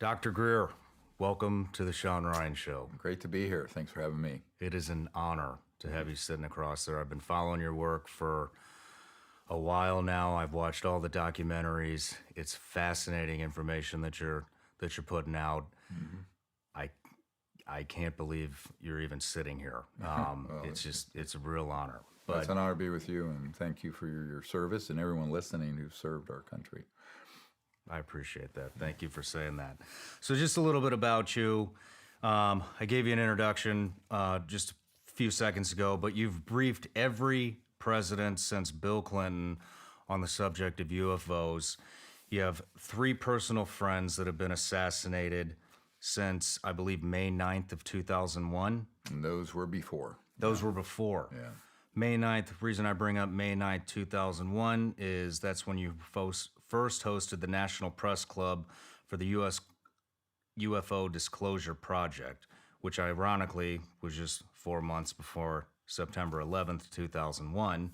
Dr. Greer, welcome to the Shawn Ryan Show. Great to be here. Thanks for having me. It is an honor to have you sitting across there. I've been following your work for a while now. I've watched all the documentaries. It's fascinating information that you're putting out. Mm-hmm. I can't believe you're even sitting here. It's a real honor. But it's an honor to be with you, and thank you for your service and everyone listening who served our country. I appreciate that. Thank you for saying that. So just a little bit about you. I gave you an introduction just a few seconds ago, but you've briefed every president since Bill Clinton on the subject of UFOs. You have 3 personal friends that have been assassinated since, I believe, May 9th of 2001. And those were before. Those were before. Yeah. May 9th, the reason I bring up May 9th, 2001 is that's when you first hosted the National Press Club for the U.S. UFO Disclosure Project, which ironically was just 4 months before September 11th, 2001,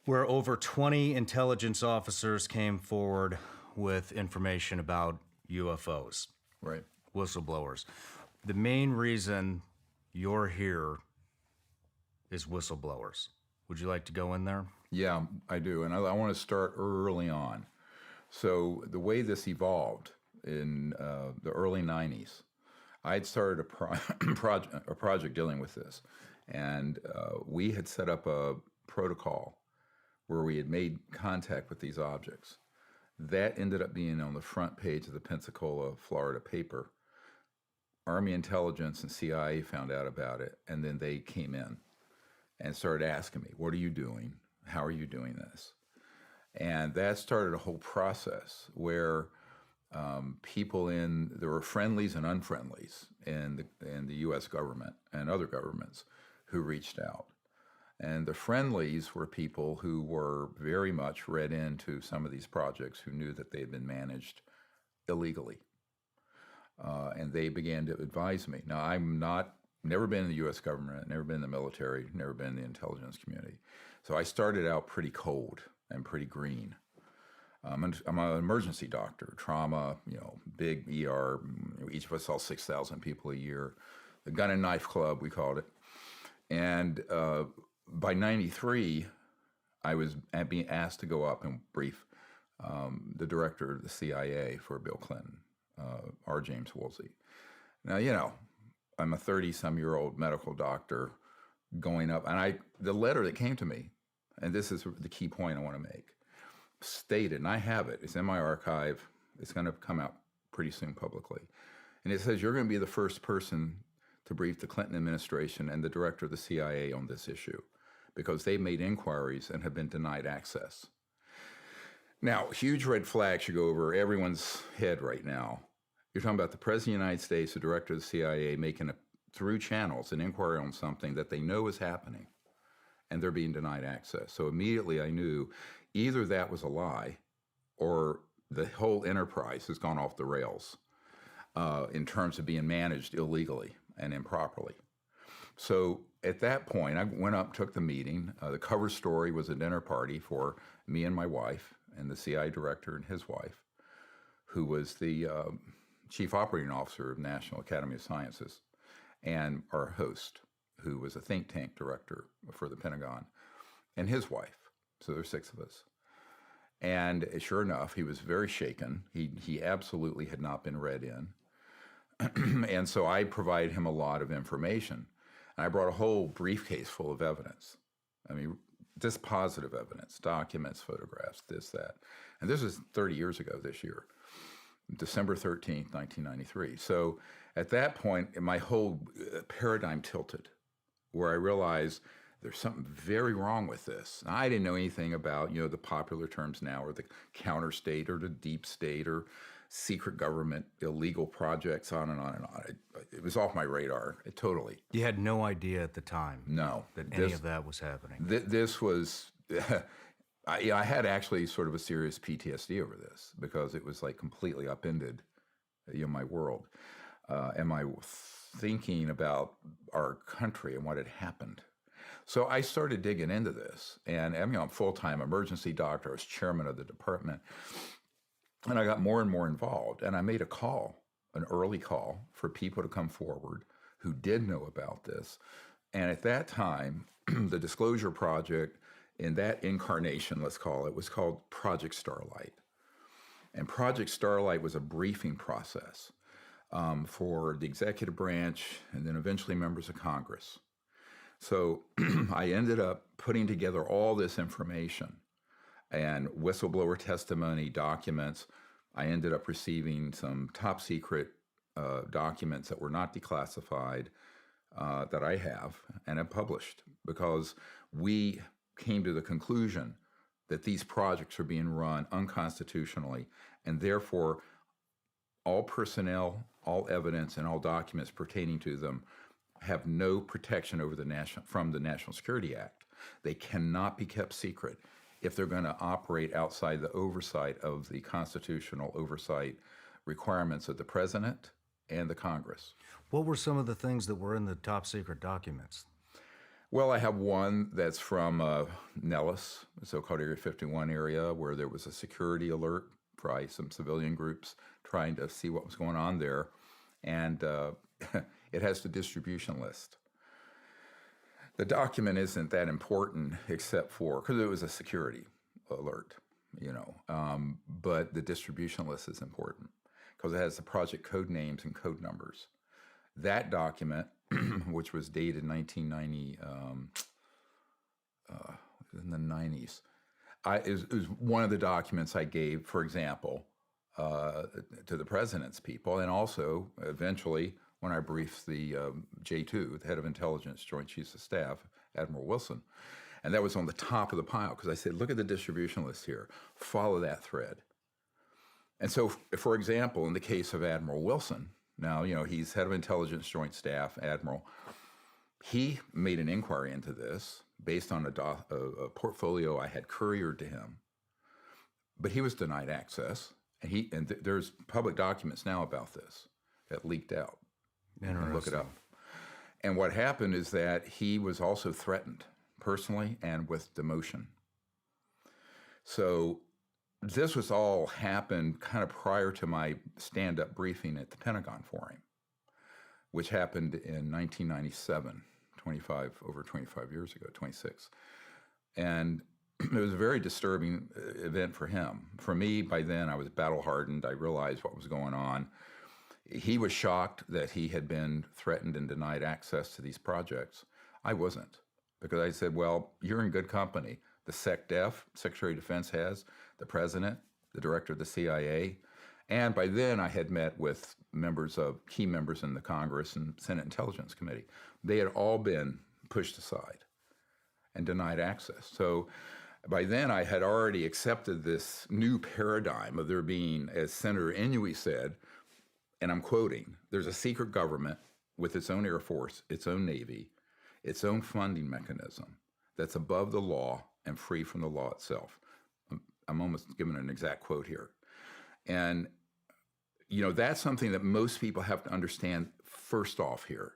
where over 20 intelligence officers came forward with information about UFOs. Right. Whistleblowers. The main reason you're here is whistleblowers. Would you like to go in there? Yeah, I do. And I want to start early on. So the way this evolved in the early 90s, I'd started a project dealing with this. And we had set up a protocol where we had made contact with these objects. That ended up being on the front page of the Pensacola, Florida paper. Army intelligence and CIA found out about it, and then they came in and started asking me, what are you doing? How are you doing this? And that started a whole process where there were friendlies and unfriendlies in the U.S. government and other governments who reached out. And the friendlies were people who were very much read into some of these projects, who knew that they had been managed illegally. And they began to advise me. Now, never been in the U.S. government, never been in the military, never been in the intelligence community. So I started out pretty cold and pretty green. I'm an emergency doctor, trauma, big ER. Each of us saw 6,000 people a year. The Gun and Knife Club, we called it. And by 93, I was being asked to go up and brief the director of the CIA for Bill Clinton, R. James Woolsey. Now, I'm a 30-some-year-old medical doctor going up, and the letter that came to me, and this is the key point I want to make, stated, and I have it, it's in my archive, it's going to come out pretty soon publicly, and it says, you're going to be the first person to brief the Clinton administration and the director of the CIA on this issue, because they made inquiries and have been denied access. Now, huge red flag should go over everyone's head right now. You're talking about the President of the United States, the director of the CIA, making through channels an inquiry on something that they know is happening, and they're being denied access. So immediately I knew either that was a lie or the whole enterprise has gone off the rails in terms of being managed illegally and improperly. So at that point, I went up, took the meeting. The cover story was a dinner party for me and my wife and the CIA director and his wife, who was the chief operating officer of National Academy of Sciences, and our host, who was a think tank director for the Pentagon, and his wife. So there's 6 of us. And sure enough, he was very shaken. He absolutely had not been read in. And so I provided him a lot of information. And I brought a whole briefcase full of evidence. I mean, just positive evidence, documents, photographs, this, that. And this was 30 years ago this year, December 13th, 1993. So at that point, my whole paradigm tilted, where I realized there's something very wrong with this. And I didn't know anything about, the popular terms now, or the counter state, or the deep state, or secret government, illegal projects, on and on and on. It was off my radar, totally. You had no idea at the time that any of that was happening. This was, I had actually sort of a serious PTSD over this, because it was like completely upended my world. And my thinking about our country and what had happened. So I started digging into this, and I'm a full-time emergency doctor. I was chairman of the department. And I got more and more involved. And I made a call, an early call, for people to come forward who did know about this. And at that time, the Disclosure Project, in that incarnation, let's call it, was called Project Starlight. And Project Starlight was a briefing process for the executive branch and then eventually members of Congress. So I ended up putting together all this information and whistleblower testimony documents. I ended up receiving some top secret documents that were not declassified that I have and have published, because we came to the conclusion that these projects are being run unconstitutionally, and therefore all personnel, all evidence, and all documents pertaining to them have no protection over from the National Security Act. They cannot be kept secret if they're going to operate outside the oversight of the constitutional oversight requirements of the president and the Congress. What were some of the things that were in the top secret documents? Well, I have one that's from Nellis, the so-called Area 51 area, where there was a security alert by some civilian groups trying to see what was going on there. And it has the distribution list. The document isn't that important except for, because it was a security alert, but the distribution list is important because it has the project code names and code numbers. That document, which was dated 1990, in the 90s, is one of the documents I gave, for example, to the president's people, and also eventually when I briefed the J2, the head of intelligence, Joint Chiefs of Staff, Admiral Wilson. And that was on the top of the pile because I said, look at the distribution list here, follow that thread. And so, for example, in the case of Admiral Wilson, now, he's head of intelligence, Joint Staff, Admiral. He made an inquiry into this based on a portfolio I had couriered to him, but he was denied access. And there's public documents now about this that leaked out. You can look it up. And what happened is that he was also threatened personally and with demotion. So this was all happened kind of prior to my stand-up briefing at the Pentagon for him, which happened in 1997, over 25 years ago, 26. And it was a very disturbing event for him. For me, by then, I was battle-hardened. I realized what was going on. He was shocked that he had been threatened and denied access to these projects. I wasn't, because I said, well, you're in good company. The SecDef, Secretary of Defense has, the President, the Director of the CIA, and by then I had met with key members in the Congress and Senate Intelligence Committee. They had all been pushed aside and denied access. So by then I had already accepted this new paradigm of there being, as Senator Inouye said, and I'm quoting, there's a secret government with its own Air Force, its own Navy, its own funding mechanism that's above the law and free from the law itself. I'm almost giving an exact quote here. And, that's something that most people have to understand first off here,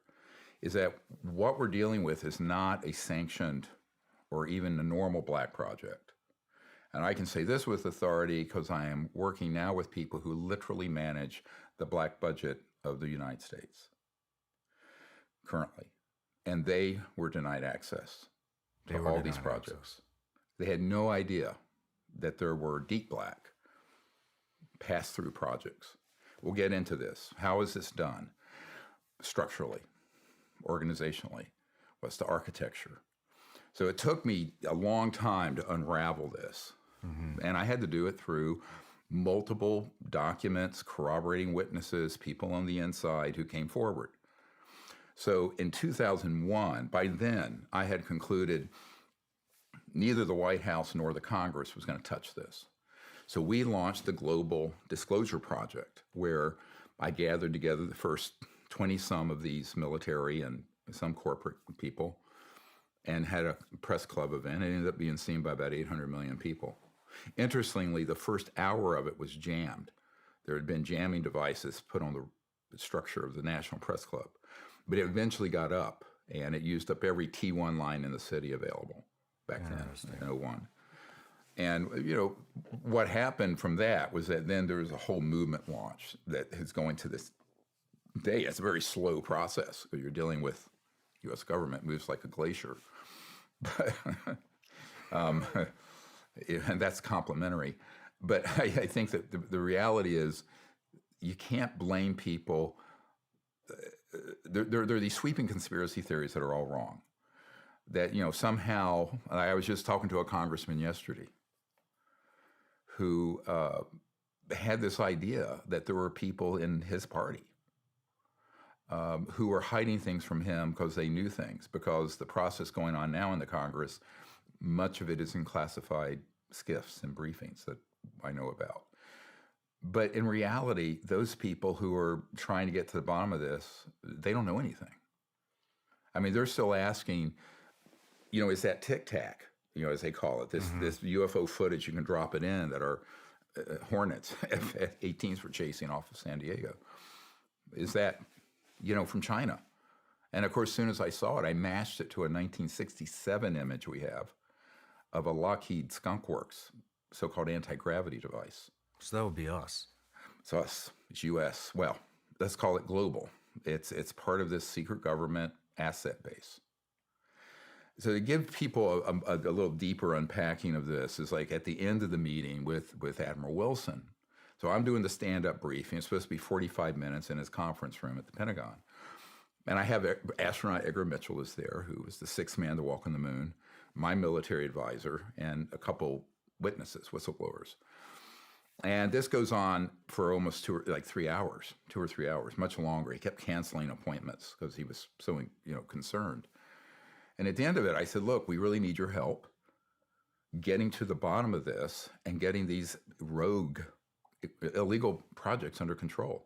is that what we're dealing with is not a sanctioned or even a normal black project. And I can say this with authority because I am working now with people who literally manage the black budget of the United States currently. And they were denied access to all these projects. They had no idea that there were deep black pass-through projects. We'll get into this. How is this done? Structurally, organizationally. What's the architecture? So it took me a long time to unravel this. Mm-hmm. And I had to do it through multiple documents, corroborating witnesses, people on the inside who came forward. So in 2001, by then, I had concluded neither the White House nor the Congress was going to touch this. So we launched the Global Disclosure Project, where I gathered together the first 20-some of these military and some corporate people and had a press club event. It ended up being seen by about 800 million people. Interestingly, the first hour of it was jammed. There had been jamming devices put on the structure of the National Press Club. But it eventually got up, and it used up every T1 line in the city available back then in 01. And, what happened from that was that then there was a whole movement launch that is going to this day. It's a very slow process. You're dealing with U.S. government, moves like a glacier. But, and that's complimentary. But I think that the reality is you can't blame people. There are these sweeping conspiracy theories that are all wrong. That, somehow, I was just talking to a congressman yesterday who had this idea that there were people in his party who were hiding things from him because they knew things, because the process going on now in the Congress, much of it is in classified skiffs and briefings that I know about. But in reality, those people who are trying to get to the bottom of this, they don't know anything. I mean, they're still asking, is that tic-tac, as they call it, this UFO footage, you can drop it in, that are Hornets, F-18s were chasing off of San Diego. Is that, from China? And of course, as soon as I saw it, I matched it to a 1967 image we have of a Lockheed Skunk Works, so-called anti-gravity device. So that would be us. It's us. It's U.S. Well, let's call it global. It's part of this secret government asset base. So to give people a little deeper unpacking of this is like at the end of the meeting with Admiral Wilson. So I'm doing the stand-up briefing. It's supposed to be 45 minutes in his conference room at the Pentagon. And I have astronaut Edgar Mitchell is there, who was the sixth man to walk on the moon, my military advisor, and a couple witnesses, whistleblowers. And this goes on for almost 2 or 3 hours, much longer. He kept canceling appointments because he was so, concerned. And at the end of it, I said, look, we really need your help getting to the bottom of this and getting these rogue, illegal projects under control.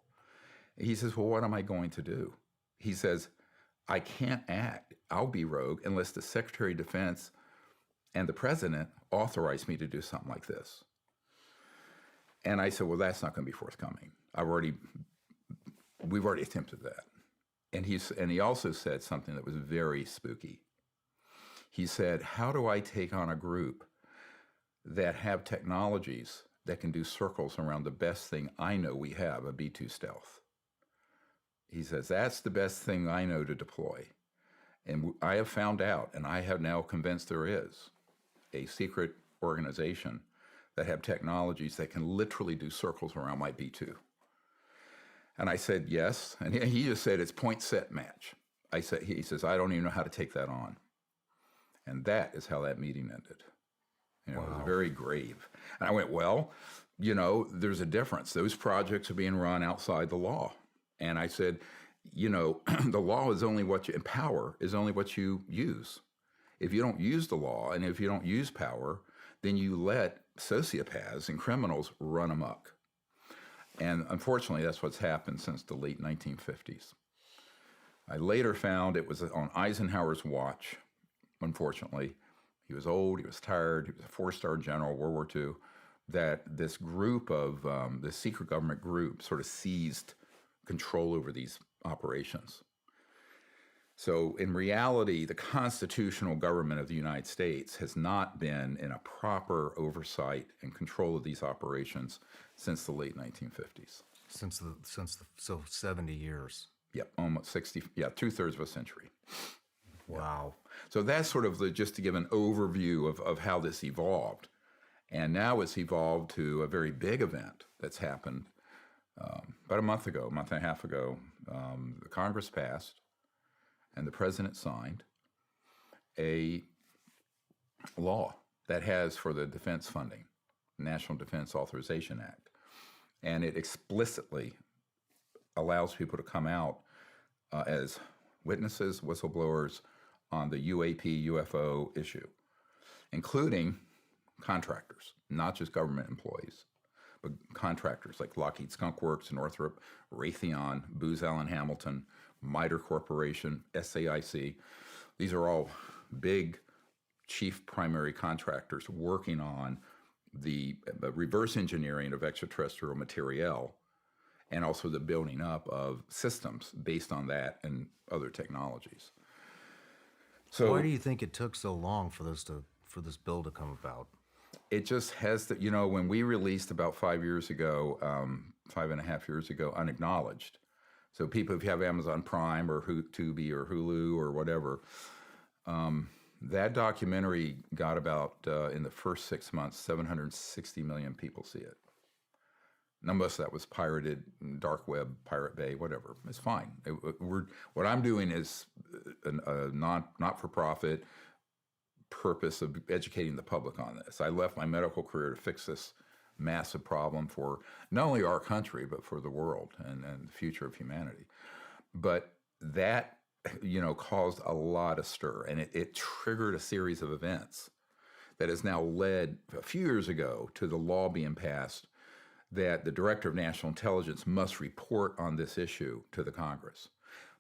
He says, well, what am I going to do? He says, I can't act. I'll be rogue unless the Secretary of Defense and the President authorize me to do something like this. And I said, well, that's not going to be forthcoming. We've already attempted that. And he also said something that was very spooky. He said, how do I take on a group that have technologies that can do circles around the best thing I know we have, a B-2 stealth? He says, that's the best thing I know to deploy. And I have found out, and I have now convinced there is a secret organization that have technologies that can literally do circles around my B-2. And I said, yes. And he just said, it's point, set, match. He says, I don't even know how to take that on. And that is how that meeting ended. Wow. It was very grave. And I went, well, there's a difference. Those projects are being run outside the law. And I said, the law is only and power is only what you use. If you don't use the law and if you don't use power, then you let sociopaths and criminals run amok. And unfortunately, that's what's happened since the late 1950s. I later found it was on Eisenhower's watch, unfortunately. He was old, he was tired, he was a four-star general, World War II, that this group of, this secret government group sort of seized control over these operations. So in reality, the constitutional government of the United States has not been in a proper oversight and control of these operations since the late 1950s. So 70 years. Yep, almost 60, 2/3 of a century. Wow. So that's sort of just to give an overview of how this evolved. And now it's evolved to a very big event that's happened about a month and a half ago. The Congress passed and the president signed a law that has for the defense funding, National Defense Authorization Act. And it explicitly allows people to come out as witnesses, whistleblowers on the UAP UFO issue, including contractors, not just government employees, but contractors like Lockheed Skunk Works, Northrop, Raytheon, Booz Allen Hamilton, MITRE Corporation, SAIC. These are all big chief primary contractors working on the reverse engineering of extraterrestrial material and also the building up of systems based on that and other technologies. So why do you think it took so long for this bill to come about? It just has to, when we released about 5 years ago, 5.5 years ago, Unacknowledged. So people, if you have Amazon Prime or Tubi or Hulu or whatever, that documentary got about, in the first 6 months, 760 million people see it. Now, most of that was pirated, dark web, Pirate Bay, whatever. It's fine. What I'm doing is a not-for-profit purpose of educating the public on this. I left my medical career to fix this massive problem for not only our country, but for the world and the future of humanity. But that, caused a lot of stir, and it triggered a series of events that has now led, a few years ago, to the law being passed that the Director of National Intelligence must report on this issue to the Congress.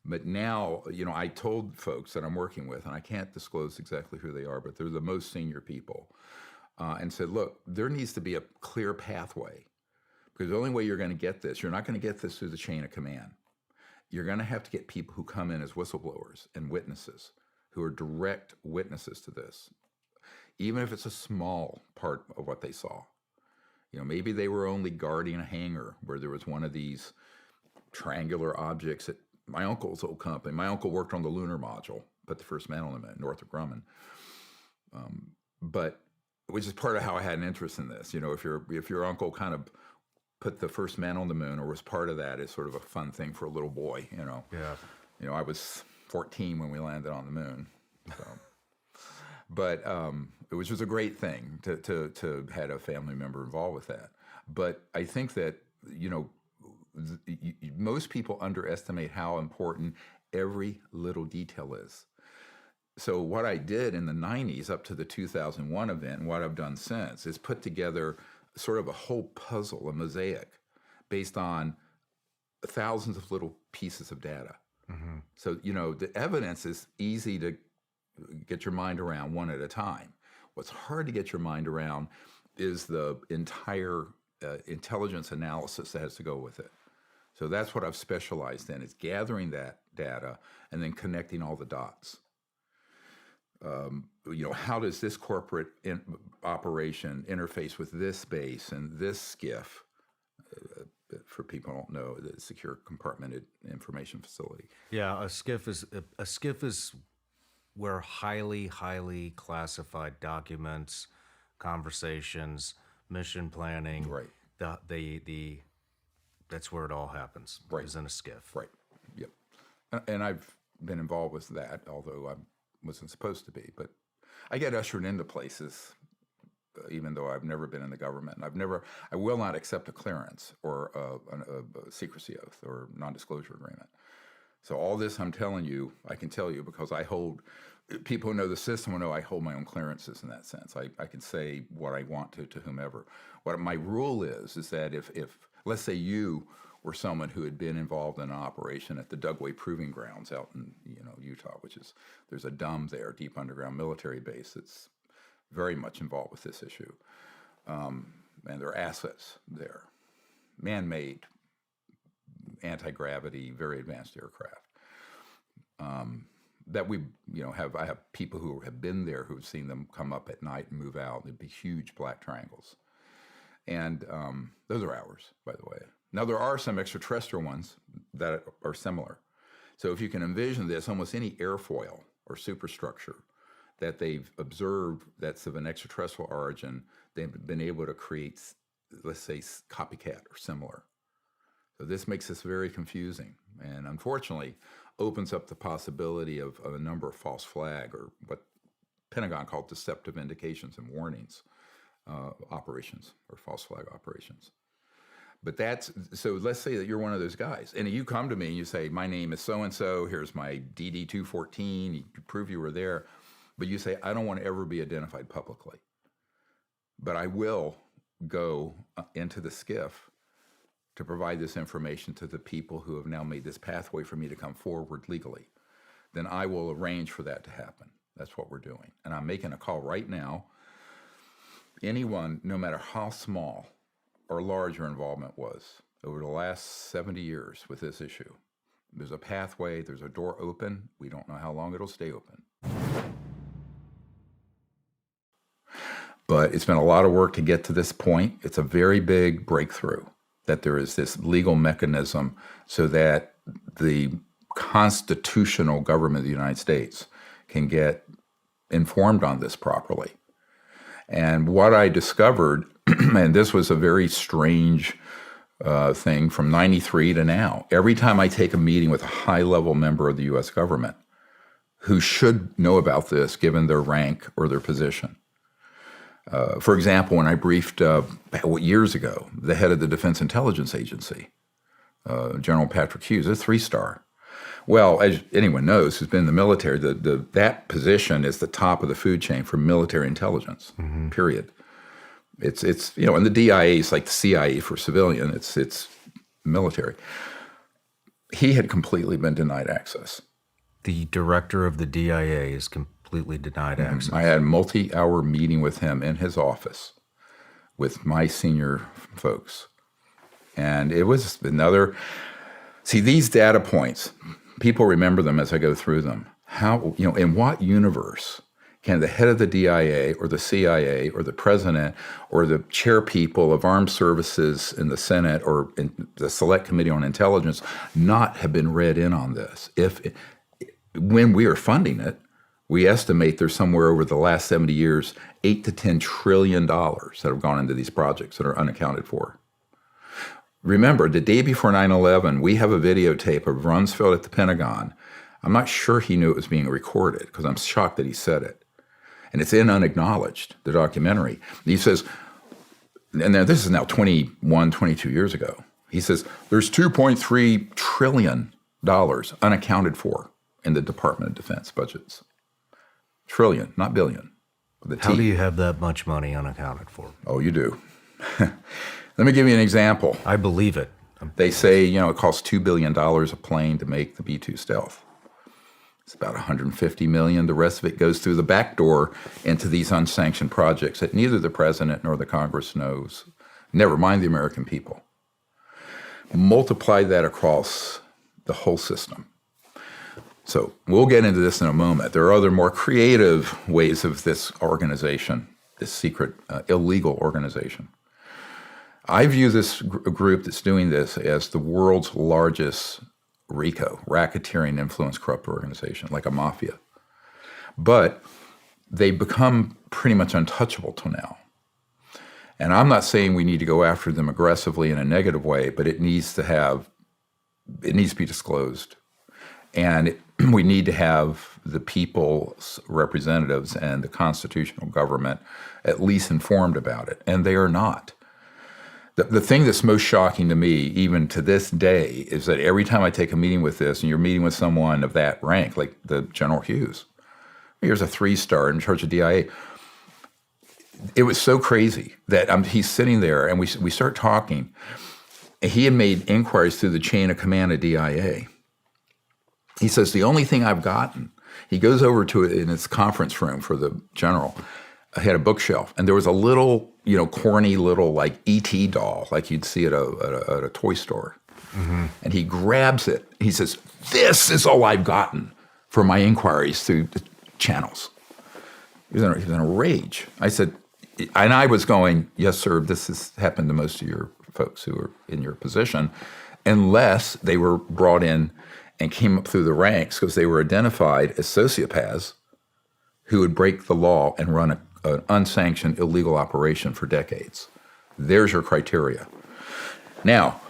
But now, I told folks that I'm working with, and I can't disclose exactly who they are, but they're the most senior people, and said, look, there needs to be a clear pathway, because the only way you're going to get this, you're not going to get this through the chain of command. You're going to have to get people who come in as whistleblowers and witnesses, who are direct witnesses to this, even if it's a small part of what they saw. Maybe they were only guarding a hangar where there was one of these triangular objects at my uncle's old company. My uncle worked on the lunar module, put the first man on the moon, Northrop Grumman. But which is part of how I had an interest in this. If your uncle kind of put the first man on the moon or was part of that, is sort of a fun thing for a little boy. Yeah. I was 14 when we landed on the moon. So. But which was a great thing to had a family member involved with that. But I think that, most people underestimate how important every little detail is. So what I did in the 90s up to the 2001 event, and what I've done since, is put together sort of a whole puzzle, a mosaic, based on thousands of little pieces of data. Mm-hmm. So, the evidence is easy to get your mind around one at a time. What's hard to get your mind around is the entire intelligence analysis that has to go with it. So that's what I've specialized in, is gathering that data and then connecting all the dots. How does this corporate operation interface with this base and this SCIF? For people who don't know, the Secure Compartmented Information Facility. Yeah, a SCIF is where highly, highly classified documents, conversations, mission planning, right? That's where it all happens. Right, is in a SCIF. Right. Yep. And I've been involved with that, although I wasn't supposed to be. But I get ushered into places, even though I've never been in the government, and I will not accept a clearance or a secrecy oath or non-disclosure agreement. So all this I'm telling you, I can tell you because people who know the system will know I hold my own clearances in that sense. I can say what I want to whomever. What my rule is that if let's say you were someone who had been involved in an operation at the Dugway Proving Grounds out in Utah, there's a DUM there, deep underground military base that's very much involved with this issue, and there are assets there, man-made, anti-gravity, very advanced aircraft. That I have people who have been there who've seen them come up at night and move out. They'd be huge black triangles, and those are ours, by the way. Now there are some extraterrestrial ones that are similar. So if you can envision this, almost any airfoil or superstructure that they've observed that's of an extraterrestrial origin, they've been able to create, let's say, copycat or similar. So this makes this very confusing, and unfortunately opens up the possibility of a number of false flag, or what Pentagon called deceptive indications and warnings operations, or false flag operations. But so let's say that you're one of those guys, and you come to me and you say, my name is so-and-so, here's my DD-214, you prove you were there, but you say, I don't want to ever be identified publicly. But I will go into the SCIF to provide this information to the people who have now made this pathway for me to come forward legally. Then I will arrange for that to happen. That's what we're doing. And I'm making a call right now. Anyone, no matter how small or large your involvement was over the last 70 years with this issue, there's a pathway, there's a door open. We don't know how long it'll stay open. But it's been a lot of work to get to this point. It's a very big breakthrough that there is this legal mechanism so that the constitutional government of the United States can get informed on this properly. And what I discovered, and this was a very strange thing from 93 to now, every time I take a meeting with a high-level member of the U.S. government who should know about this given their rank or their position. For example, when I briefed years ago the head of the Defense Intelligence Agency, General Patrick Hughes, a 3-star. Well, as anyone knows who's been in the military, that position is the top of the food chain for military intelligence, period. It's and the DIA is like the CIA for civilian. It's military. He had completely been denied access. The director of the DIA is completely denied access. I had a multi-hour meeting with him in his office with my senior folks. And it was another, see, these data points, people remember them as I go through them. How, in what universe can the head of the DIA or the CIA or the president or the chair people of armed services in the Senate or in the Select Committee on Intelligence not have been read in on this? When we are funding it, we estimate there's somewhere over the last 70 years, $8 to $10 trillion that have gone into these projects that are unaccounted for. Remember, the day before 9/11, we have a videotape of Rumsfeld at the Pentagon. I'm not sure he knew it was being recorded because I'm shocked that he said it. And it's in Unacknowledged, the documentary. He says, and now this is now 21, 22 years ago. He says, there's $2.3 trillion unaccounted for in the Department of Defense budgets. Trillion, not billion. How do you have that much money unaccounted for? Oh, you do. Let me give you an example. I believe it. They say, it costs $2 billion a plane to make the B-2 Stealth. It's about $150 million. The rest of it goes through the back door into these unsanctioned projects that neither the president nor the Congress knows, never mind the American people. Multiply that across the whole system. So we'll get into this in a moment. There are other more creative ways of this organization, this secret, illegal organization. I view this group that's doing this as the world's largest RICO, racketeering influence corrupt organization, like a mafia. But they've become pretty much untouchable till now. And I'm not saying we need to go after them aggressively in a negative way, but it needs to be disclosed. And we need to have the people's representatives and the constitutional government at least informed about it. And they are not. The thing that's most shocking to me, even to this day, is that every time I take a meeting with this, and you're meeting with someone of that rank, like the General Hughes, here's a 3-star in charge of DIA. It was so crazy that he's sitting there, and we start talking. And he had made inquiries through the chain of command of DIA. He says, the only thing I've gotten, he goes over to it in his conference room for the general. I had a bookshelf, and there was a little, corny little like E.T. doll, like you'd see at a toy store. Mm-hmm. And he grabs it. He says, this is all I've gotten for my inquiries through the channels. He was in a rage. I said, and I was going, yes, sir, this has happened to most of your folks who are in your position, unless they were brought in and came up through the ranks because they were identified as sociopaths who would break the law and run an unsanctioned illegal operation for decades. There's your criteria. Now,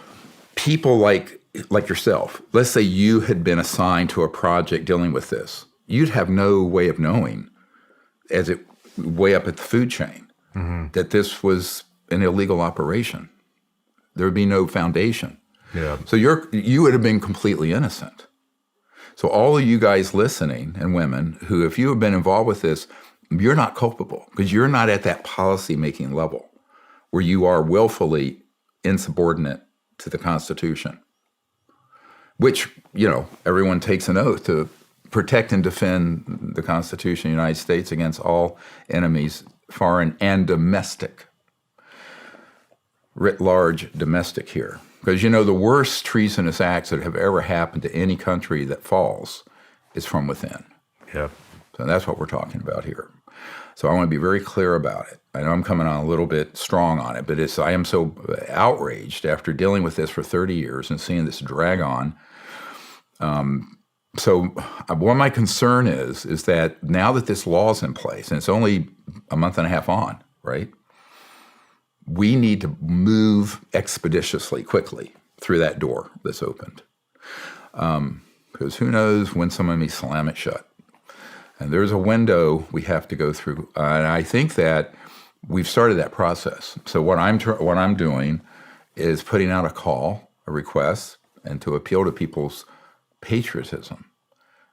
people like yourself, let's say you had been assigned to a project dealing with this. You'd have no way of knowing, as it way up at the food chain, that this was an illegal operation. There would be no foundation. Yeah. So you would have been completely innocent. So all of you guys listening and women who, if you have been involved with this, you're not culpable because you're not at that policy-making level where you are willfully insubordinate to the Constitution, which, everyone takes an oath to protect and defend the Constitution of the United States against all enemies, foreign and domestic. Writ large, domestic here. Because, the worst treasonous acts that have ever happened to any country that falls is from within. Yeah. So that's what we're talking about here. So I want to be very clear about it. I know I'm coming on a little bit strong on it, but I am so outraged after dealing with this for 30 years and seeing this drag on. So what my concern is that now that this law is in place, and it's only a month and a half on, right? We need to move expeditiously, quickly through that door that's opened. Because who knows when someone may slam it shut. And there's a window we have to go through. And I think that we've started that process. So what I'm doing is putting out a call, a request, and to appeal to people's patriotism.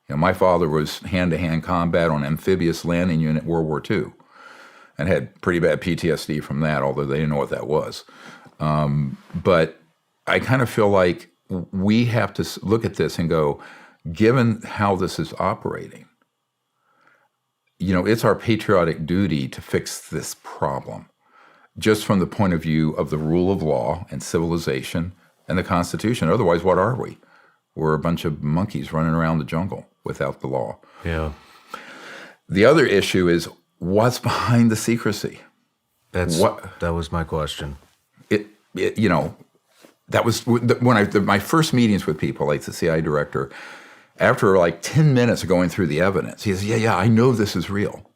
You know, my father was hand-to-hand combat on amphibious landing unit World War II and had pretty bad PTSD from that, although they didn't know what that was. But I kind of feel like we have to look at this and go, given how this is operating, you know, it's our patriotic duty to fix this problem, just from the point of view of the rule of law and civilization and the Constitution. Otherwise, what are we? We're a bunch of monkeys running around the jungle without the law. Yeah. The other issue is what's behind the secrecy. That was my question. You know, that was when my first meetings with people, like the CIA director. After like 10 minutes of going through the evidence, he says, yeah, I know this is real.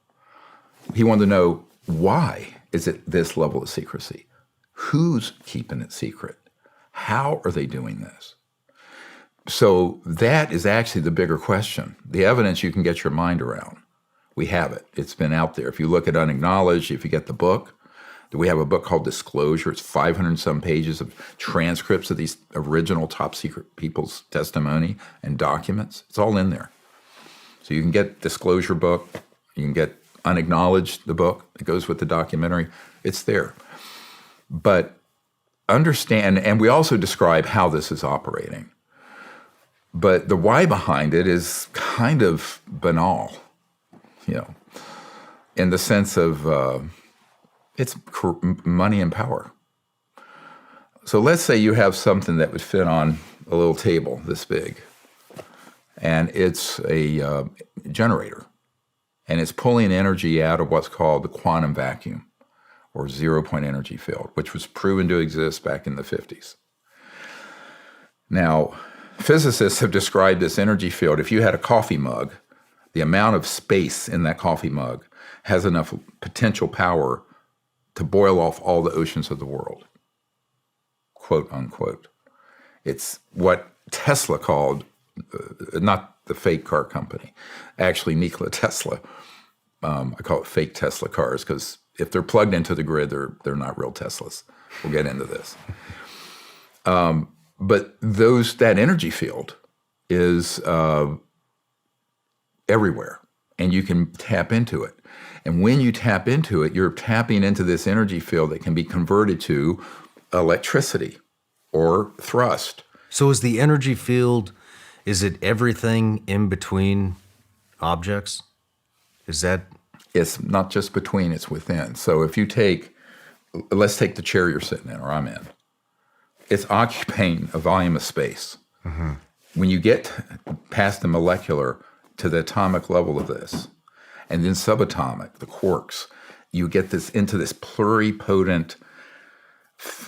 He wanted to know, why is it this level of secrecy? Who's keeping it secret? How are they doing this? So that is actually the bigger question. The evidence you can get your mind around. We have it. It's been out there. If you look at Unacknowledged, if you get the book, we have a book called Disclosure. It's 500 and some pages of transcripts of these original top secret people's testimony and documents. It's all in there. So you can get Disclosure book. You can get Unacknowledged, the book that goes with the documentary. It's there. But understand, and we also describe how this is operating. But the why behind it is kind of banal, you know, in the sense of it's money and power. So let's say you have something that would fit on a little table this big, and it's a generator, and it's pulling energy out of what's called the quantum vacuum, or zero-point energy field, which was proven to exist back in the 50s. Now, physicists have described this energy field. If you had a coffee mug, the amount of space in that coffee mug has enough potential power to boil off all the oceans of the world, quote unquote. It's what Tesla called, not the fake car company, actually Nikola Tesla. I call it fake Tesla cars because if they're plugged into the grid, they're not real Teslas. We'll get into this. But that energy field is everywhere, and you can tap into it. And when you tap into it, you're tapping into this energy field that can be converted to electricity or thrust. So is the energy field, is it everything in between objects? Is that? It's not just between, it's within. So if you let's take the chair you're sitting in or I'm in. It's occupying a volume of space. Mm-hmm. When you get past the molecular to the atomic level of this, and then subatomic, the quarks, you get this into this pluripotent,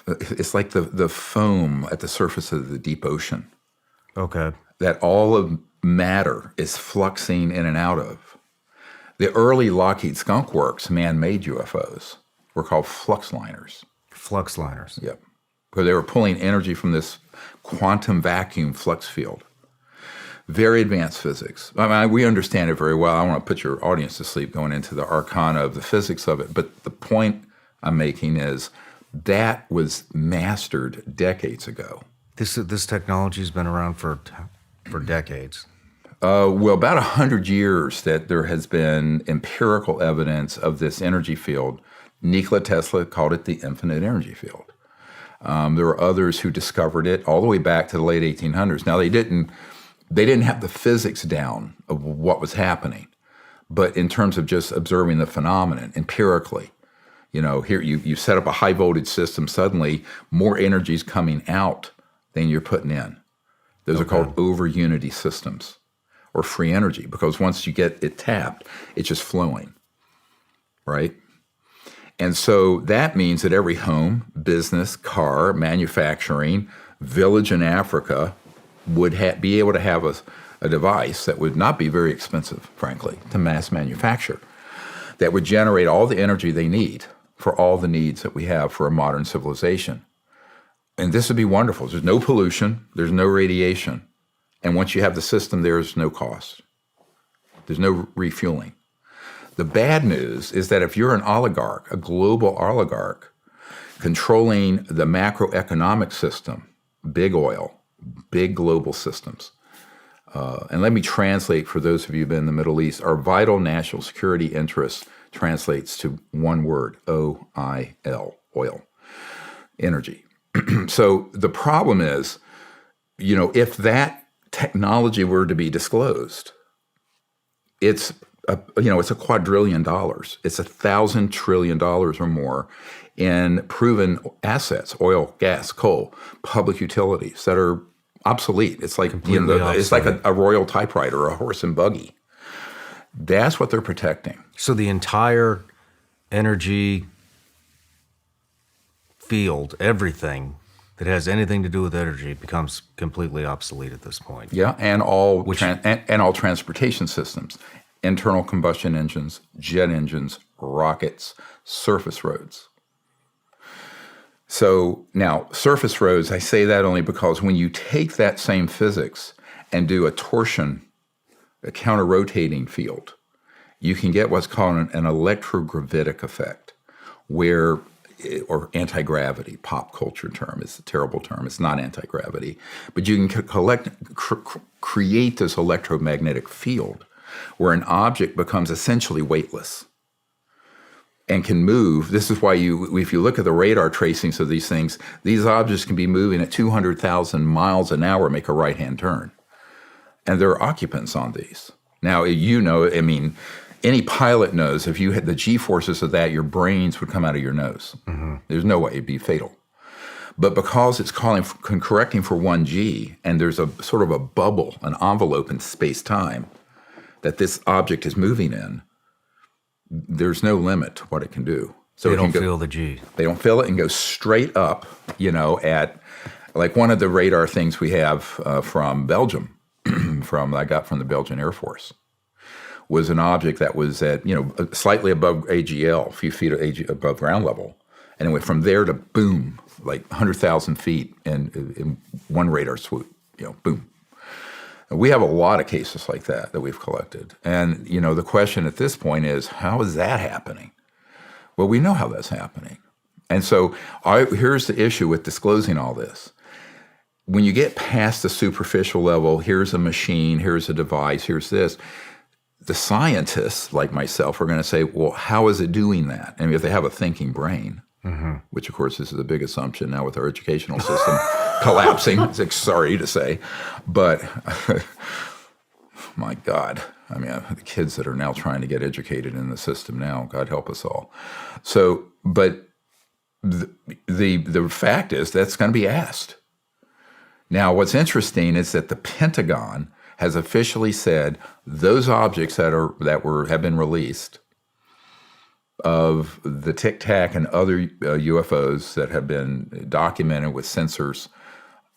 it's like the foam at the surface of the deep ocean. Okay. That all of matter is fluxing in and out of. The early Lockheed Skunk Works man-made UFOs were called flux liners. Flux liners. Yep. Because they were pulling energy from this quantum vacuum flux field. Very advanced physics. I mean, we understand it very well. I don't want to put your audience to sleep going into the arcana of the physics of it. But the point I'm making is that was mastered decades ago. This technology has been around for decades. Well, about 100 years that there has been empirical evidence of this energy field. Nikola Tesla called it the infinite energy field. There were others who discovered it all the way back to the late 1800s. Now, they didn't have the physics down of what was happening, but in terms of just observing the phenomenon empirically, you know, here you set up a high voltage system, suddenly more energy is coming out than you're putting in. Those are called over unity systems or free energy, because once you get it tapped, it's just flowing. right? And so that means that every home, business, car, manufacturing, village in Africa would be able to have a device that would not be very expensive, frankly, to mass manufacture, that would generate all the energy they need for all the needs that we have for a modern civilization. And this would be wonderful. There's no pollution, there's no radiation. And once you have the system, there's no cost. There's no refueling. The bad news is that if you're an oligarch, a global oligarch, controlling the macroeconomic system, big oil, big global systems, and let me translate for those of you who've been in the Middle East, our vital national security interests translates to one word, O-I-L, oil, energy. So the problem is, if that technology were to be disclosed, it's a quadrillion dollars. It's $1,000 trillion or more in proven assets, oil, gas, coal, public utilities that are obsolete. It's like it's like a royal typewriter or a horse and buggy. That's what they're protecting. So the entire energy field, everything that has anything to do with energy, becomes completely obsolete at this point. Yeah, and all transportation systems, internal combustion engines, jet engines, rockets, surface roads. So now, surface roads, I say that only because when you take that same physics and do a torsion, a counter-rotating field, you can get what's called an electrogravitic effect, or anti-gravity, pop culture term. It's a terrible term. It's not anti-gravity. But you can create this electromagnetic field where an object becomes essentially weightless and can move. This is why if you look at the radar tracings of these things, these objects can be moving at 200,000 miles an hour, make a right-hand turn. And there are occupants on these. Now, any pilot knows if you had the G-forces of that, your brains would come out of your nose. Mm-hmm. There's no way it'd be fatal. But because it's correcting for 1G, and there's a sort of a bubble, an envelope in space-time that this object is moving in, there's no limit to what it can do. So they don't feel the G. They don't feel it and go straight up, at like one of the radar things we have from Belgium, I got from the Belgian Air Force, was an object that was at, slightly above AGL, a few feet above ground level. And it went from there to boom, like 100,000 feet in one radar swoop, boom. And we have a lot of cases like that we've collected. And, the question at this point is, how is that happening? Well, we know how that's happening. And so here's the issue with disclosing all this. When you get past the superficial level, here's a machine, here's a device, here's this, the scientists, like myself, are going to say, well, how is it doing that? I mean, if they have a thinking brain, mm-hmm. which, of course, this is a big assumption now with our educational system collapsing, sorry to say. But, my God, the kids that are now trying to get educated in the system now, God help us all. So, but the fact is that's going to be asked. Now, what's interesting is that the Pentagon has officially said those objects that have been released of the Tic Tac and other UFOs that have been documented with sensors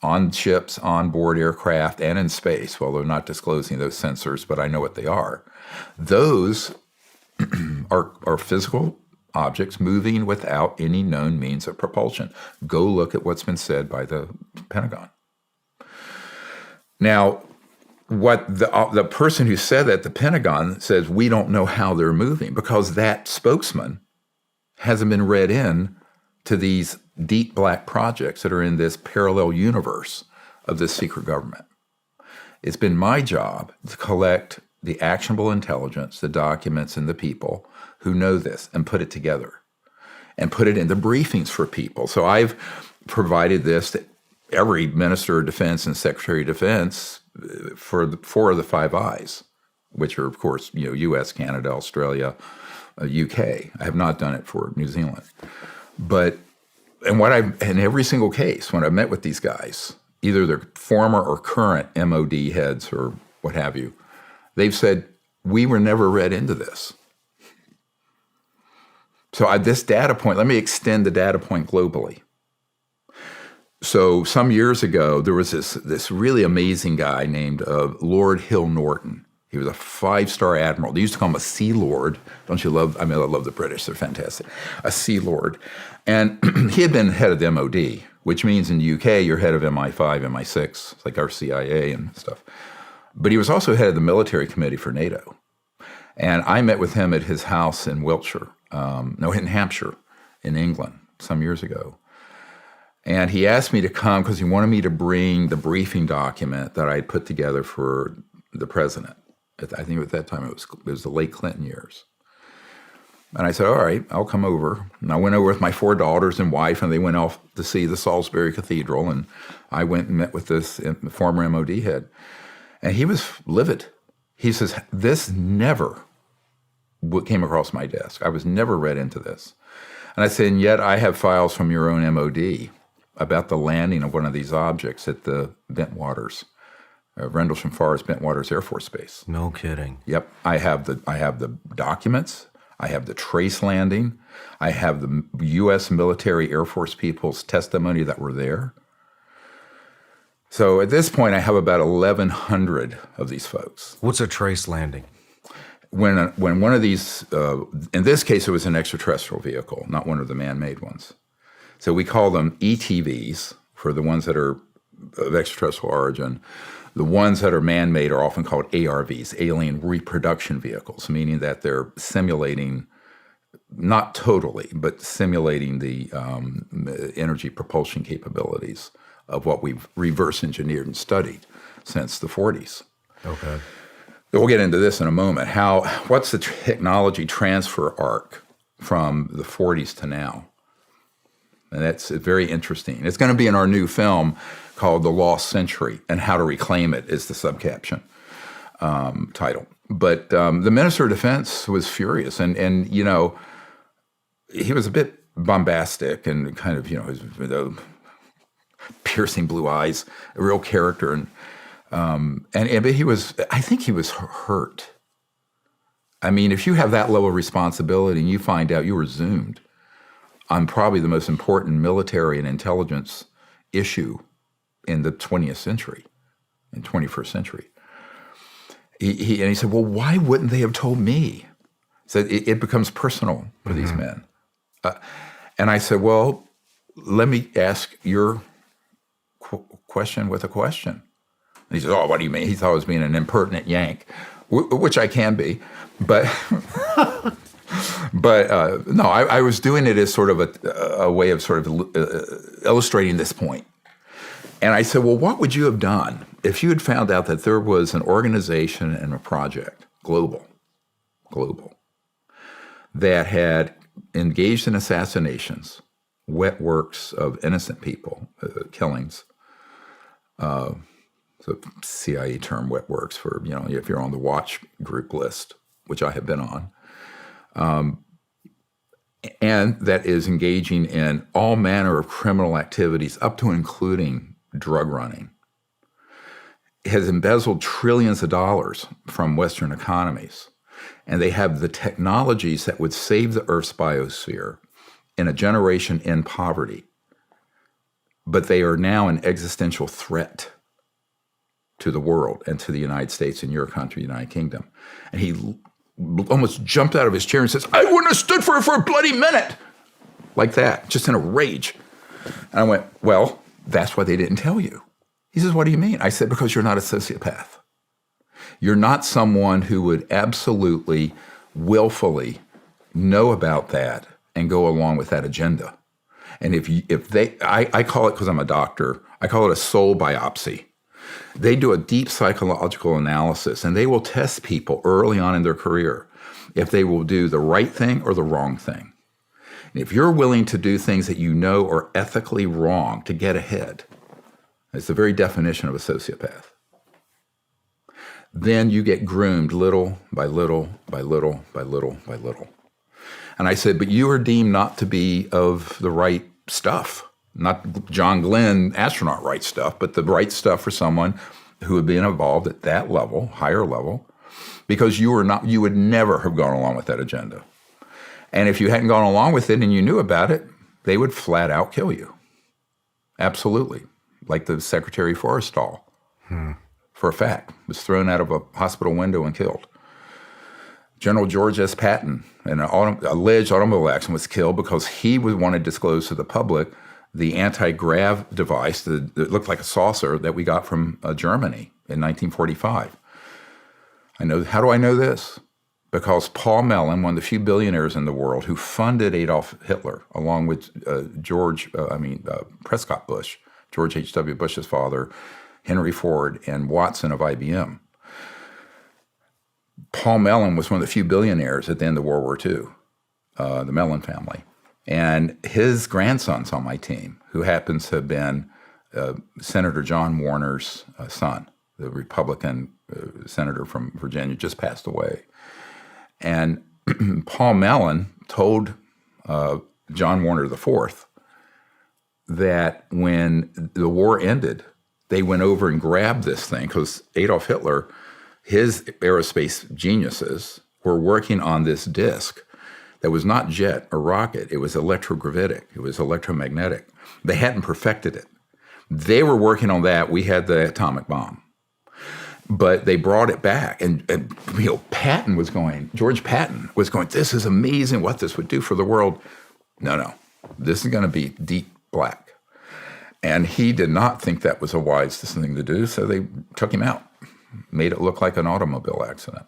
on ships, on board aircraft, and in space. Well, they're not disclosing those sensors, but I know what they are. Those are physical objects moving without any known means of propulsion. Go look at what's been said by the Pentagon. Now, what the person who said that, the Pentagon, says we don't know how they're moving because that spokesman hasn't been read in to these deep black projects that are in this parallel universe of this secret government. It's been my job to collect the actionable intelligence, the documents, and the people who know this and put it together and put it into briefings for people. So I've provided this to every Minister of Defense and Secretary of Defense for the 4 of the 5 Eyes, which are, of course, U.S., Canada, Australia, UK. I have not done it for New Zealand. But in every single case, when I've met with these guys, either they're former or current MOD heads or what have you, they've said, we were never read into this. So this data point, let me extend the data point globally. So some years ago, there was this really amazing guy named Lord Hill Norton. He was a 5-star admiral. They used to call him a Sea Lord. Don't you love? I mean, I love the British. They're fantastic. A Sea Lord. And he had been head of the MOD, which means in the UK, you're head of MI5, MI6, it's like our CIA and stuff. But he was also head of the military committee for NATO. And I met with him at his house in Wiltshire, in Hampshire, in England, some years ago. And he asked me to come because he wanted me to bring the briefing document that I had put together for the president. I think at that time it was the late Clinton years. And I said, all right, I'll come over. And I went over with my 4 daughters and wife, and they went off to see the Salisbury Cathedral. And I went and met with this former MOD head. And he was livid. He says, this never came across my desk. I was never read into this. And I said, and yet I have files from your own MOD about the landing of one of these objects at the Bentwaters, Rendlesham Forest, Bentwaters Air Force Base. No kidding. Yep, I have the documents. I have the trace landing. I have the U.S. military Air Force people's testimony that were there. So at this point, I have about 1,100 of these folks. What's a trace landing? When one of these, in this case, it was an extraterrestrial vehicle, not one of the man-made ones. So we call them ETVs for the ones that are of extraterrestrial origin. The ones that are man-made are often called ARVs, alien reproduction vehicles, meaning that they're simulating, not totally, but simulating the energy propulsion capabilities of what we've reverse engineered and studied since the 40s. Okay. We'll get into this in a moment. What's the technology transfer arc from the 40s to now? And that's very interesting. It's going to be in our new film called The Lost Century, and How to Reclaim It is the subcaption title. But the Minister of Defense was furious, and you know, he was a bit bombastic and kind of, you know, his piercing blue eyes, a real character, but he was, I think he was hurt. I mean, if you have that level of responsibility and you find out you were zoomed on probably the most important military and intelligence issue in the 20th century, in 21st century. He said, well, why wouldn't they have told me? He said, it becomes personal for these men. And I said, well, let me ask your question with a question. And he said, oh, what do you mean? He thought I was being an impertinent yank, which I can be. But no, I was doing it as sort of a way of sort of illustrating this point. And I said, well, what would you have done if you had found out that there was an organization and a project, global, that had engaged in assassinations, wet works of innocent people, killings, so CIA term wet works for, you know, if you're on the watch group list, which I have been on, and that is engaging in all manner of criminal activities up to and including drug running, has embezzled trillions of dollars from Western economies, and they have the technologies that would save the Earth's biosphere in a generation in poverty, but they are now an existential threat to the world and to the United States and your country, United Kingdom. And he almost jumped out of his chair and says, I wouldn't have stood for it for a bloody minute. Like that, just in a rage. And I went, well, that's why they didn't tell you. He says, what do you mean? I said, because you're not a sociopath. You're not someone who would absolutely, willfully know about that and go along with that agenda. And I call it, because I'm a doctor, I call it a soul biopsy. They do a deep psychological analysis, and they will test people early on in their career if they will do the right thing or the wrong thing. And if you're willing to do things that you know are ethically wrong to get ahead, it's the very definition of a sociopath, then you get groomed little by little by little by little by little. And I said, but you are deemed not to be of the right stuff. Not John Glenn astronaut right stuff, but the right stuff for someone who had been involved at that level, higher level, because you would never have gone along with that agenda. And if you hadn't gone along with it and you knew about it, they would flat out kill you. Absolutely. Like the Secretary Forrestal, for a fact, was thrown out of a hospital window and killed. General George S. Patton, in an alleged automobile accident, was killed because he would want to disclose to the public the anti-grav device that looked like a saucer that we got from Germany in 1945. How do I know this? Because Paul Mellon, one of the few billionaires in the world who funded Adolf Hitler, along with Prescott Bush, George H.W. Bush's father, Henry Ford, and Watson of IBM. Paul Mellon was one of the few billionaires at the end of World War II, the Mellon family. And his grandson's on my team, who happens to have been Senator John Warner's son, the Republican senator from Virginia, just passed away. And Paul Mellon told John Warner IV that when the war ended, they went over and grabbed this thing because Adolf Hitler, his aerospace geniuses, were working on this disc that was not jet or rocket. It was electrogravitic. It was electromagnetic. They hadn't perfected it. They were working on that. We had the atomic bomb. But they brought it back. And Patton was going, George Patton was going, this is amazing what this would do for the world. No. This is going to be deep black. And he did not think that was a wise thing to do, so they took him out, made it look like an automobile accident.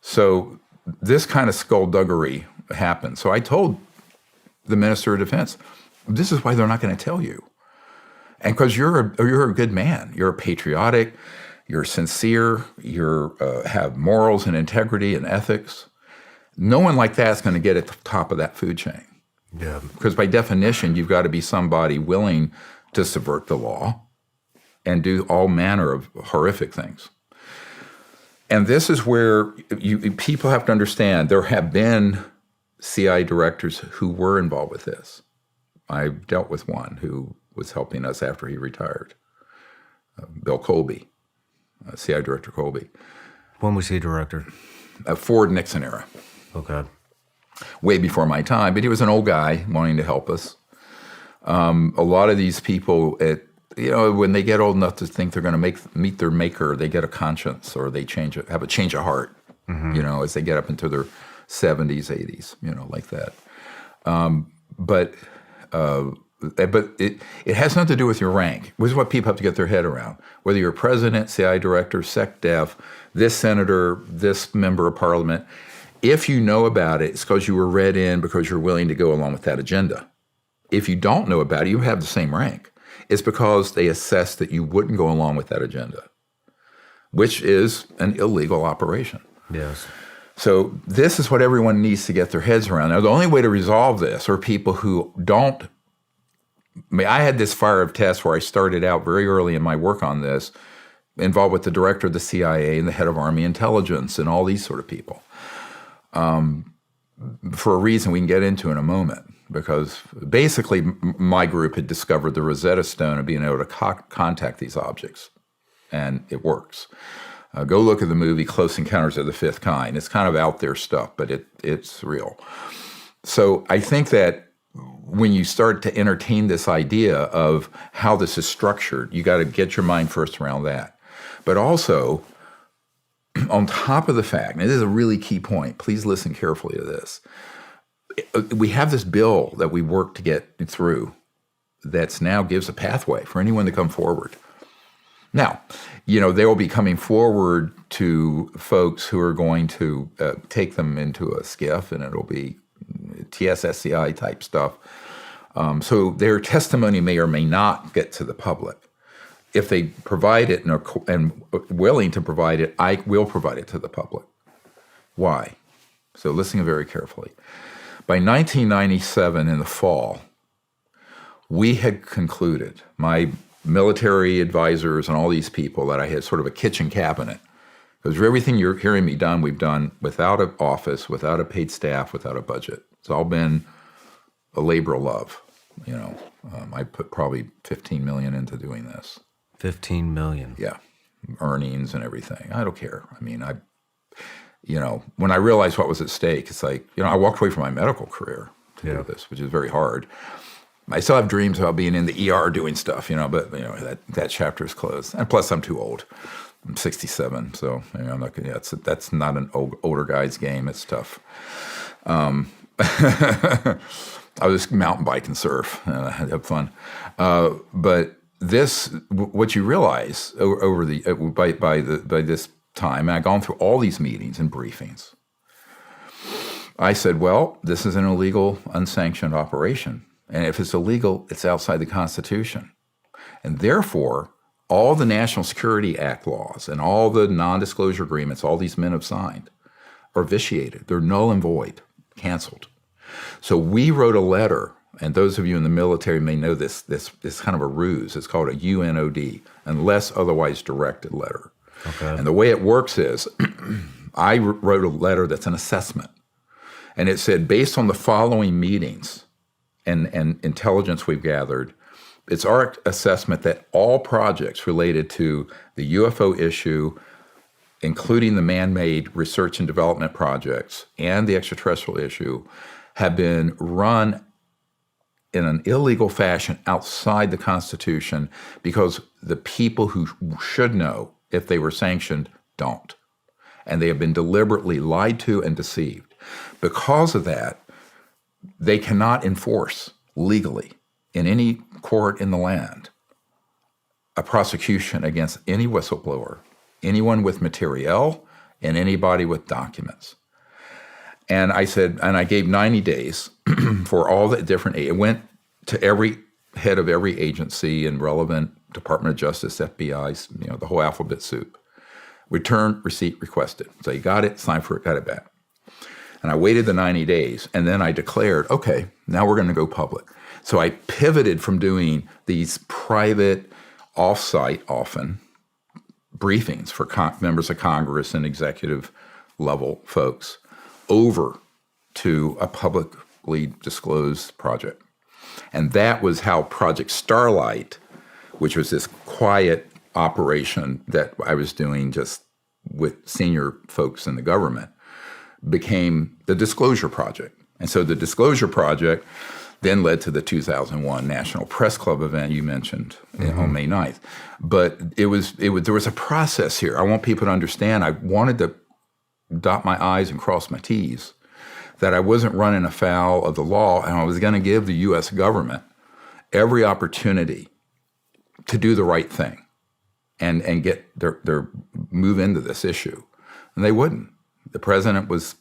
So this kind of skullduggery happened. So I told the Minister of Defense, this is why they're not going to tell you. And because you're a good man. You're patriotic. You're sincere. You have morals and integrity and ethics. No one like that is going to get at the top of that food chain. Yeah. Because by definition, you've got to be somebody willing to subvert the law and do all manner of horrific things. And this is where people have to understand there have been CIA directors who were involved with this. I dealt with one who was helping us after he retired, Bill Colby, CIA Director Colby. When was he director? Ford Nixon era. Okay. Way before my time, but he was an old guy wanting to help us. A lot of these people, when they get old enough to think they're going to meet their maker, they get a conscience or they have a change of heart, as they get up into their 70s, 80s, like that. But it has nothing to do with your rank. This is what people have to get their head around. Whether you're president, CIA director, SecDef, this senator, this member of parliament, if you know about it, it's because you were read in because you're willing to go along with that agenda. If you don't know about it, you have the same rank. It's because they assessed that you wouldn't go along with that agenda, which is an illegal operation. Yes. So this is what everyone needs to get their heads around. Now, the only way to resolve this are people who don't. I had this fire of tests where I started out very early in my work on this, involved with the director of the CIA and the head of Army intelligence and all these sort of people. For a reason we can get into in a moment, because basically my group had discovered the Rosetta Stone of being able to contact these objects, and it works. Go look at the movie Close Encounters of the Fifth Kind. It's kind of out there stuff, but it's real. So I think that when you start to entertain this idea of how this is structured, you got to get your mind first around that. But also, on top of the fact, and this is a really key point, please listen carefully to this. We have this bill that we worked to get through that now gives a pathway for anyone to come forward. Now, they will be coming forward to folks who are going to take them into a skiff, and it'll be TSSCI type stuff. So their testimony may or may not get to the public. If they provide it and willing to provide it, I will provide it to the public. Why? So listen very carefully. By 1997 in the fall, we had concluded, my military advisors and all these people, that I had sort of a kitchen cabinet. Because everything you're hearing me done, we've done without an office, without a paid staff, without a budget. It's all been a labor of love. I put probably $15 million into doing this. 15 million. Yeah, earnings and everything. I don't care. I mean, when I realized what was at stake, it's like, I walked away from my medical career to do this, which is very hard. I still have dreams about being in the ER doing stuff, but that chapter is closed. And plus, I'm too old. I'm 67, so I'm not gonna. That's not an older guy's game. It's tough. I was mountain bike and surf. I had fun, but what you realize over by this time, and I'd gone through all these meetings and briefings. I said, well, this is an illegal, unsanctioned operation. And if it's illegal, it's outside the Constitution. And therefore, all the National Security Act laws and all the non-disclosure agreements all these men have signed are vitiated. They're null and void, canceled. So we wrote a letter, and those of you in the military may know this kind of a ruse. It's called a UNOD, unless otherwise directed letter. Okay. And the way it works is I wrote a letter that's an assessment. And it said, based on the following meetings and intelligence we've gathered, it's our assessment that all projects related to the UFO issue, including the man-made research and development projects and the extraterrestrial issue, have been run in an illegal fashion outside the Constitution because the people who should know if they were sanctioned don't. And they have been deliberately lied to and deceived. Because of that, they cannot enforce legally in any court in the land a prosecution against any whistleblower, anyone with materiel, and anybody with documents. And I said, and I gave 90 days for all the different, it went to every head of every agency and relevant Department of Justice, FBI, the whole alphabet soup. Return, receipt, requested. So you got it, signed for it, got it back. And I waited the 90 days, and then I declared, okay, now we're going to go public. So I pivoted from doing these private, off-site, often, briefings for members of Congress and executive level folks over to a publicly disclosed project. And that was how Project Starlight, which was this quiet operation that I was doing just with senior folks in the government, became the Disclosure Project. And so the Disclosure Project then led to the 2001 National Press Club event you mentioned on May 9th. But there was a process here. I want people to understand. I wanted to dot my I's and cross my T's, that I wasn't running afoul of the law, and I was going to give the U.S. government every opportunity to do the right thing and get their move into this issue. And they wouldn't. The president was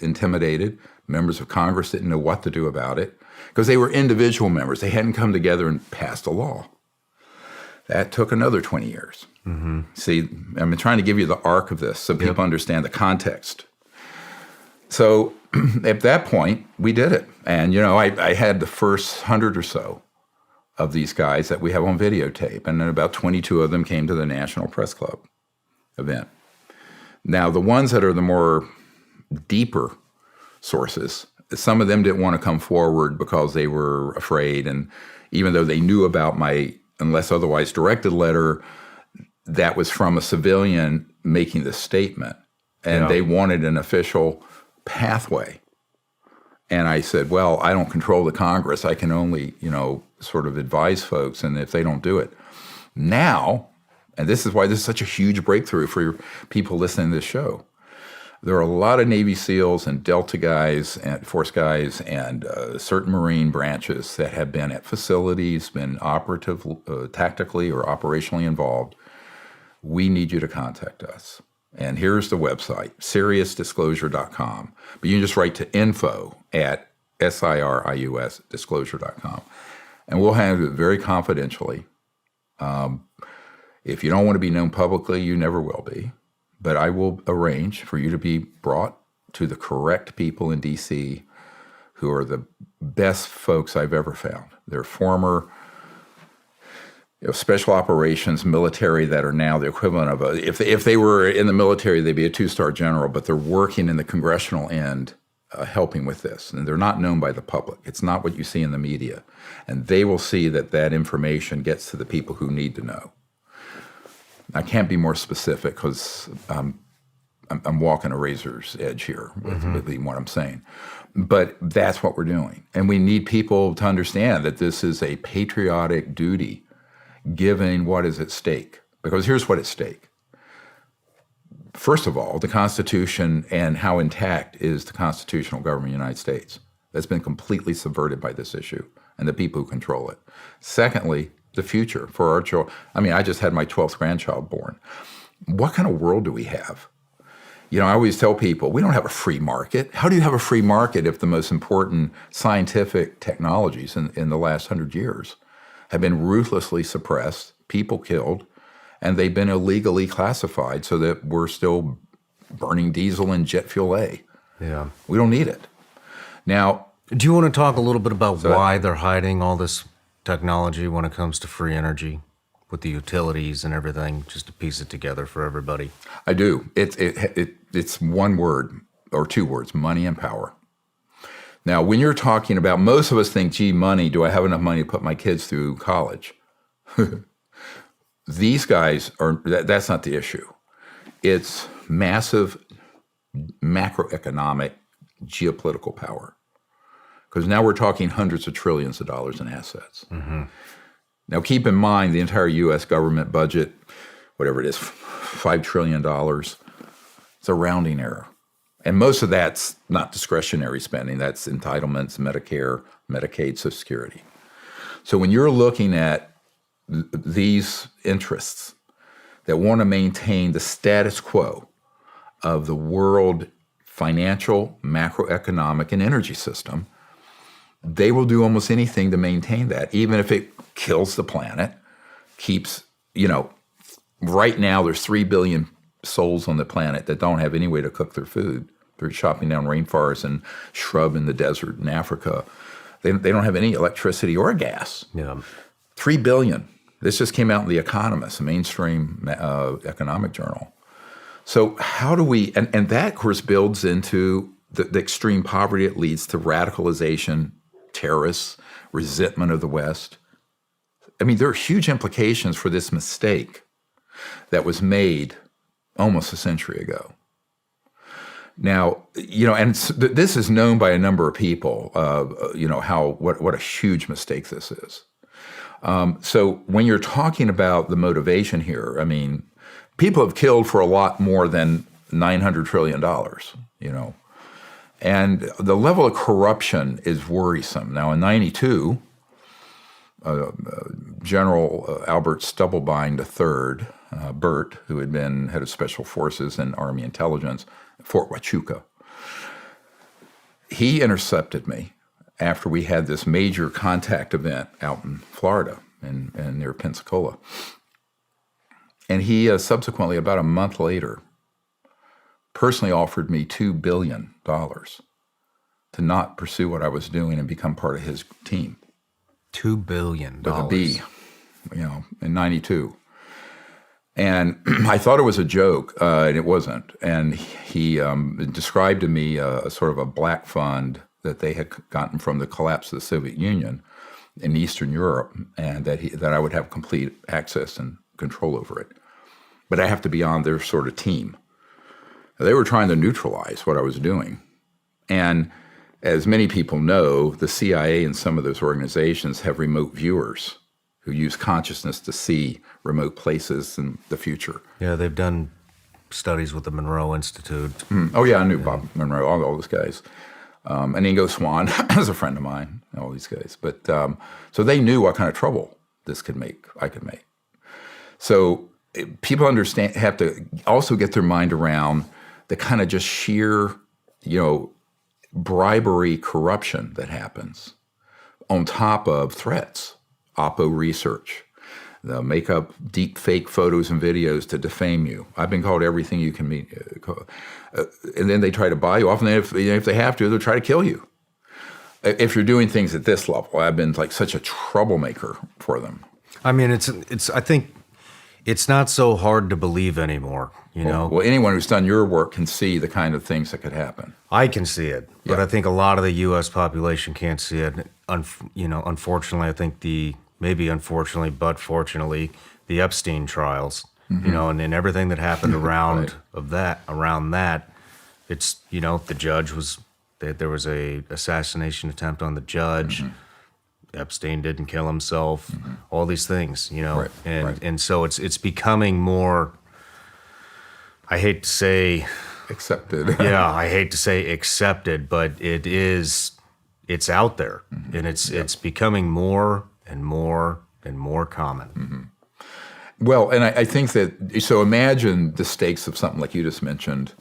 intimidated. Members of Congress didn't know what to do about it because they were individual members. They hadn't come together and passed a law. That took another 20 years. Mm-hmm. See, I'm trying to give you the arc of this so people understand the context. So at that point, we did it. And, I had the first 100 or so of these guys that we have on videotape. And then about 22 of them came to the National Press Club event. Now, the ones that are the more deeper sources, some of them didn't want to come forward because they were afraid. And even though they knew about my unless otherwise directed letter, that was from a civilian making the statement. And they wanted an official pathway. And I said, well, I don't control the Congress. I can only, sort of advise folks. And if they don't do it now, and this is why this is such a huge breakthrough for people listening to this show, there are a lot of Navy SEALs and Delta guys and Force guys and certain Marine branches that have been at facilities, been operative, tactically or operationally involved. We need you to contact us. And here's the website, SiriusDisclosure.com. But you can just write to info@SIRIUSDisclosure.com. And we'll handle it very confidentially. If you don't want to be known publicly, you never will be. But I will arrange for you to be brought to the correct people in D.C. who are the best folks I've ever found. They're former special operations military that are now the equivalent of if they were in the military, they'd be a 2-star general, but they're working in the congressional end helping with this. And they're not known by the public. It's not what you see in the media. And they will see that information gets to the people who need to know. I can't be more specific because I'm walking a razor's edge here with what I'm saying. But that's what we're doing. And we need people to understand that this is a patriotic duty given what is at stake. Because here's what at stake. First of all, the Constitution and how intact is the constitutional government of the United States. That's been completely subverted by this issue and the people who control it. Secondly, the future for our children. I mean, I just had my 12th grandchild born. What kind of world do we have? You know, I always tell people, we don't have a free market. How do you have a free market if the most important scientific technologies in the last 100 years have been ruthlessly suppressed, people killed, and they've been illegally classified so that we're still burning diesel and jet fuel A? Yeah. We don't need it. Now, do you want to talk a little bit about why they're hiding all this technology when it comes to free energy with the utilities and everything, just to piece it together for everybody? I do. It's one word or two words, money and power. Now, when you're talking about, most of us think, gee, money, do I have enough money to put my kids through college? These guys are, that's not the issue. It's massive macroeconomic geopolitical power. Because now we're talking hundreds of trillions of dollars in assets. Now, keep in mind the entire U.S. government budget, whatever it is, $5 trillion, it's a rounding error. And most of that's not discretionary spending. That's entitlements, Medicare, Medicaid, Social Security. So when you're looking at these interests that want to maintain the status quo of the world financial, macroeconomic, and energy system, they will do almost anything to maintain that, even if it kills the planet, keeps, you know, right now there's 3 billion souls on the planet that don't have any way to cook their food. They're chopping down rainforests and shrub in the desert in Africa. They don't have any electricity or gas. Yeah. 3 billion. This just came out in The Economist, a mainstream economic journal. So how do we, and that of course builds into the extreme poverty. It leads to radicalization, terrorists, resentment of the West. I mean, there are huge implications for this mistake that was made almost a century ago. Now, you know, and this is known by a number of people, you know, what a huge mistake this is. So when you're talking about the motivation here, I mean, people have killed for a lot more than $900 trillion, you know. And the level of corruption is worrisome. Now, in 92, General Albert Stubblebine III, Bert, who had been head of Special Forces and Army Intelligence, Fort Huachuca, he intercepted me after we had this major contact event out in Florida and near Pensacola. And he subsequently, about a month later, personally offered me $2 billion to not pursue what I was doing and become part of his team. $2 billion. With a B, you know, in 92. And I thought it was a joke, and it wasn't. And he described to me a sort of a black fund that they had gotten from the collapse of the Soviet Union in Eastern Europe, and that I would have complete access and control over it. But I have to be on their sort of team. They were trying to neutralize what I was doing. And as many people know, the CIA and some of those organizations have remote viewers who use consciousness to see remote places in the future. Yeah, they've done studies with the Monroe Institute. Oh, yeah, I knew Bob Monroe, all those guys. And Ingo Swann is a friend of mine, all these guys. But so they knew what kind of trouble I could make. So people have to also get their mind around the kind of just sheer, you know, bribery, corruption that happens on top of threats. Oppo research. They'll make up deep fake photos and videos to defame you. I've been called everything you can be. And then they try to buy you off, and then if they have to, they'll try to kill you. If you're doing things at this level, I've been like such a troublemaker for them. I mean, I think it's not so hard to believe anymore, you know? Well, anyone who's done your work can see the kind of things that could happen. I can see it, but I think a lot of the U.S. population can't see it. You know, unfortunately, I think maybe unfortunately, but fortunately, the Epstein trials you know, and then everything that happened around Right. around that, it's, you know, the judge was, there was a assassination attempt on the judge. Epstein didn't kill himself, all these things, you know, Right, and right. and so it's becoming more, I hate to say, Accepted. yeah, I hate to say accepted, but it's out there, and it's becoming more and more and more common. Well, and I think that, so imagine the stakes of something like you just mentioned,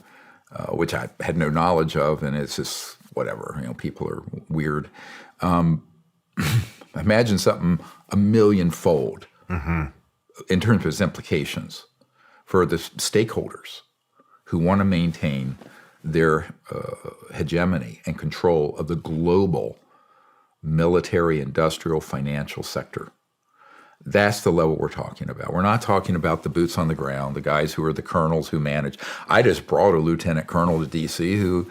which I had no knowledge of, and it's just whatever, you know, people are weird. Imagine something a millionfold in terms of its implications for the stakeholders who want to maintain their hegemony and control of the global military, industrial, financial sector. That's the level we're talking about. We're not talking about the boots on the ground, the guys who are the colonels who manage. I just brought a lieutenant colonel to D.C. who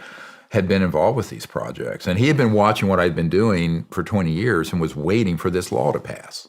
had been involved with these projects. And he had been watching what I'd been doing for 20 years and was waiting for this law to pass.